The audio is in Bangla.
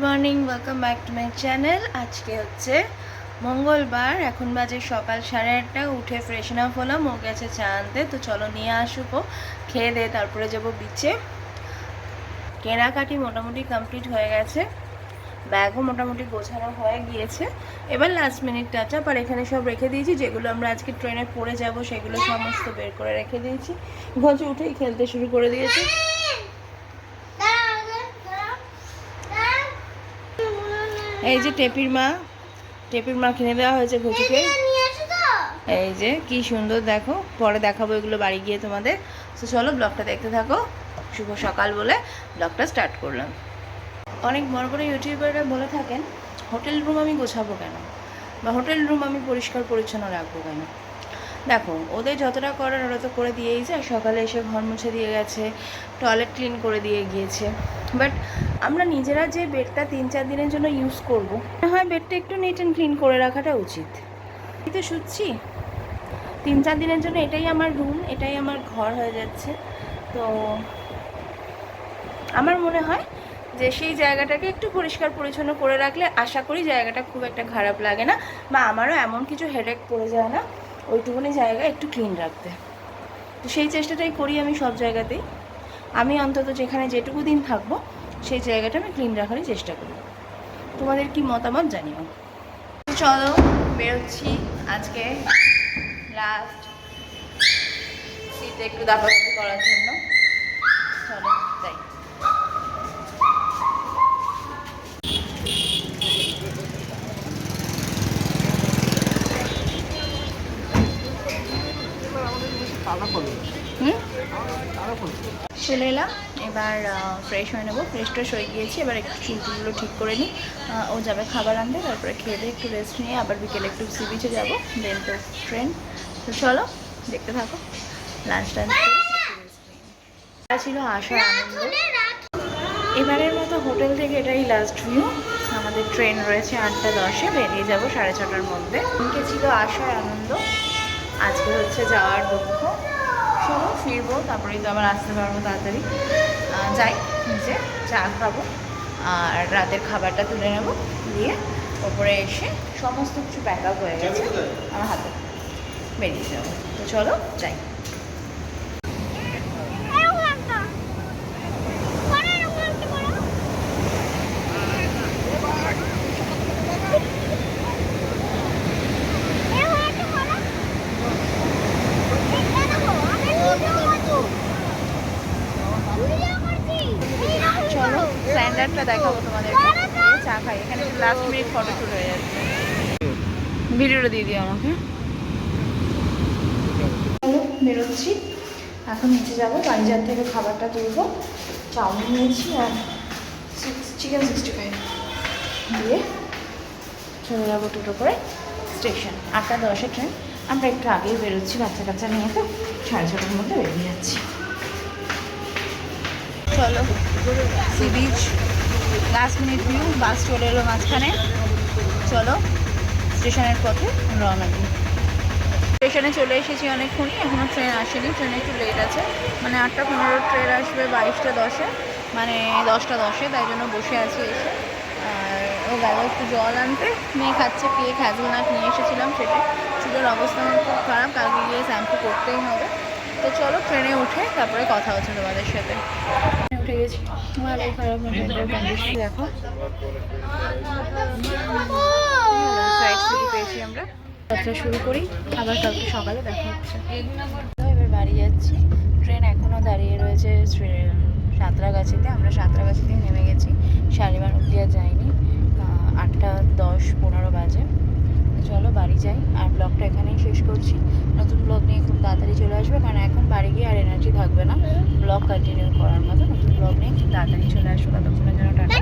Morning, welcome back to my channel. আজকে হচ্ছে মঙ্গলবার, এখন বাজে সকাল 8:30। উঠে ফ্রেশন আপ হলাম, ও গেছে চা আনতে। তো চলো নিয়ে আসবো, খেয়ে দিয়ে তারপরে যাবো বিচে। কেনাকাটি মোটামুটি কমপ্লিট হয়ে গেছে, ব্যাগও মোটামুটি গোছানো হয়ে গিয়েছে। এবার লাস্ট মিনিট টাচ আপ। আর এখানে সব রেখে দিয়েছি, যেগুলো আমরা আজকে ট্রেনে পড়ে যাব সেগুলো সমস্ত বের করে রেখে দিয়েছি। ঘরে উঠেই খেলতে শুরু করে দিয়েছি। এই যে টেপির মা কিনে দেওয়া হয়েছে ঘুচুকে। এই যে কি সুন্দর, দেখো, পরে দেখাবো এগুলো বাড়ি গিয়ে তোমাদের। তো চলো ব্লগটা দেখতে থাকো। শুভ সকাল বলে ব্লগটা স্টার্ট করলাম। অনেক বড় বড় ইউটিউবাররা বলে থাকেন হোটেল রুম আমি গোছাবো কেন, বা হোটেল রুম আমি পরিষ্কার পরিচ্ছন্ন রাখবো কেন। দেখো, ওদের যতটা করার ওরা তো করে দিয়েই যায়। সকালে এসে ঘর মুছে দিয়ে গেছে, টয়লেট ক্লিন করে দিয়ে গিয়েছে। বাট আমরা নিজেরা যে বেডটা 3-4 দিনের জন্য ইউজ করবো, মনে হয় বেডটা একটু নিট অ্যান্ড ক্লিন করে রাখাটা উচিত। আমি তো শুচ্ছি 3-4 দিনের জন্য, এটাই আমার রুম, এটাই আমার ঘর হয়ে যাচ্ছে। তো আমার মনে হয় যে সেই জায়গাটাকে একটু পরিষ্কার পরিচ্ছন্ন করে রাখলে আশা করি জায়গাটা খুব একটা খারাপ লাগে না, বা আমারও এমন কিছু হেডেক পড়ে যায় না ওইটুকুনি জায়গা একটু ক্লিন রাখতে। তো সেই চেষ্টাটাই করি আমি সব জায়গাতেই। আমি অন্তত যেখানে যেটুকু দিন থাকবো সেই জায়গাটা আমি ক্লিন রাখারই চেষ্টা করি। তোমাদের কি মতামত জানিও। চলো বেরোচ্ছি আজকে লাস্ট সিটে একটু দাপাদাপি করার জন্য। চলো যাই। চলে এলাম, এবার ফ্রেশ হয়ে নেবো। ফ্রেশ হয়ে গিয়েছি, এবার একটু চুলগুলো ঠিক করে নিই। ও যাবে খাবার আনতে, তারপরে খেয়ে দিয়ে একটু রেস্ট নিয়ে আবার বিকেলে একটু সি বিচে যাবো, দেন তো ট্রেন। তো চলো দেখতে থাকো। লাঞ্চ টাঞ্চ করে ছিল আসার আনন্দ। এবারের মতো হোটেল থেকে এটাই লাস্ট ভিউ। আমাদের ট্রেন রয়েছে 8:10-এ, বেরিয়ে যাবো 6:30টার মধ্যে। এদিকে ছিল আসার আনন্দ, আজকে হচ্ছে যাওয়ার দুঃখ। চলো ফিরবো, তারপরেই তো আবার আসতে পারবো তাড়াতাড়ি। যাই নিচে চা খাবো আর রাতের খাবারটা তুলে নেবো, দিয়ে ওপরে এসে সমস্ত কিছু প্যাক আপ হয়ে গেছে আমার হাতে, বেরিয়ে যাবো। তো চলো যাই। চলো স্ট্যান্ডার্ডটা দেখাবো তোমাদেরকে, চা খাই। এখানে লাস্ট মিনিট ফটো শুট হয়ে যাচ্ছে, ভিডিওটা দিয়ে দিও আমাকে। চলো বেরোচ্ছি, এখন নিচে যাবো, বাড়িজার থেকে খাবারটা তুলবো। চাউমিন নিয়েছি আর চিকেন 65 দিয়ে চলে যাবো টোটো করে স্টেশন। 8:10-এ ট্রেন, আমরা একটু আগেই বেরোচ্ছি, বাচ্চা কাচ্চা নিয়ে। তো 6:30টার মধ্যে বেরিয়ে যাচ্ছি। চলো sea beach, last minute view. Bus চলে এলো মাঝখানে। চলো স্টেশনের পথে রওনা দিই। স্টেশনে চলে এসেছি অনেকক্ষণই, এখনও ট্রেন আসেনি। ট্রেন একটু লেট আছে, মানে 8:15 ট্রেন আসবে 22:10-এ, মানে 10:10-এ। তাই জন্য বসে আছি এসে। আর ও গেল একটু জল আনতে, মেয়ে খাচ্ছে পেয়ে। হ্যাজেলনাট নিয়ে এসেছিলাম, সেটা চুলের অবস্থা খুব খারাপ, কালকে গিয়ে শ্যাম্পু করতেই হবে। তো চলো ট্রেনে উঠে তারপরে কথা হচ্ছে তোমাদের সাথে। উঠে গেছি, ভালোই খারাপ কন্ডিশন দেখো। পেয়েছি আমরা, যাত্রা শুরু করি, আবার কালকে সকালে দেখা হচ্ছে। এবার বাড়ি যাচ্ছি। ট্রেন এখনও দাঁড়িয়ে রয়েছে সাঁতরাগাছিতে। আমরা সাঁতরাগাছিতেই নেমে গেছি, শালিমার অব্দি আর যাইনি। 8:10-15 বাজে। চলো বাড়ি যাই, আর ব্লগটা এখানেই শেষ করছি। নতুন ব্লগ নিয়ে খুব তাড়াতাড়ি চলে আসবে, কারণ এখন বাড়ি গিয়ে আর এনার্জি থাকবে না ব্লগ কন্টিনিউ করার মতো। নতুন ব্লগ নিয়ে খুব তাড়াতাড়ি চলে আসবে, ততক্ষণের জন্য টাটা।